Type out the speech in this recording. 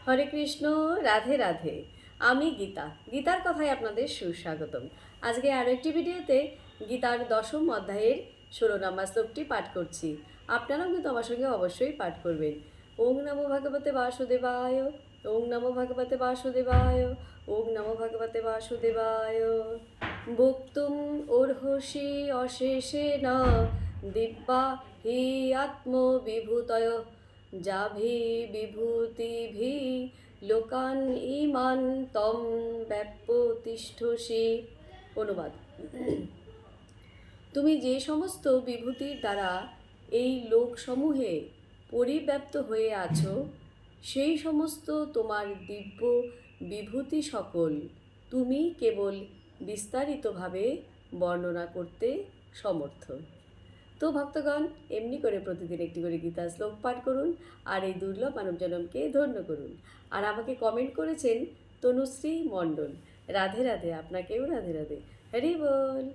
হরে কৃষ্ণ, রাধে রাধে। আমি গীতা, গীতার কথায় আপনাদের সুস্বাগতম। আজকে আরও একটি ভিডিওতে গীতার 10ম অধ্যায়ের 16 নম্বর শ্লোকটি পাঠ করছি। আপনারাও কিন্তু আমার সঙ্গে অবশ্যই পাঠ করবেন। ওং নমো ভগবতে বাসুদেবায়, ওং নমো ভগবতে বাসুদেবায়, ওং নমো ভগবতে বাসুদেবায়। বক্তুম অর্হসি অশেষেণ দিব্যা হি আত্মবিভূতয় যাভি বিভূতিভি লোকান ইমান তম ব্যাপ্যতিষ্ঠসি। অনুবাদ: তুমি যে সমস্ত বিভূতির দ্বারা এই লোকসমূহে পরিব্যাপ্ত হয়ে আছো, সেই সমস্ত তোমার দিব্য বিভূতি সকল তুমি কেবল বিস্তারিতভাবে বর্ণনা করতে সমর্থ। তো ভক্তগণ, এমনি করে প্রতিদিন একটি করে গীতা শ্লোক পাঠ করুন আর এই দুর্লভ মানবজনমকে ধন্য করুন। আর আমাকে কমেন্ট করেছেন তনুশ্রী মণ্ডল। রাধে রাধে, আপনাকেও রাধে রাধে। হরি বল।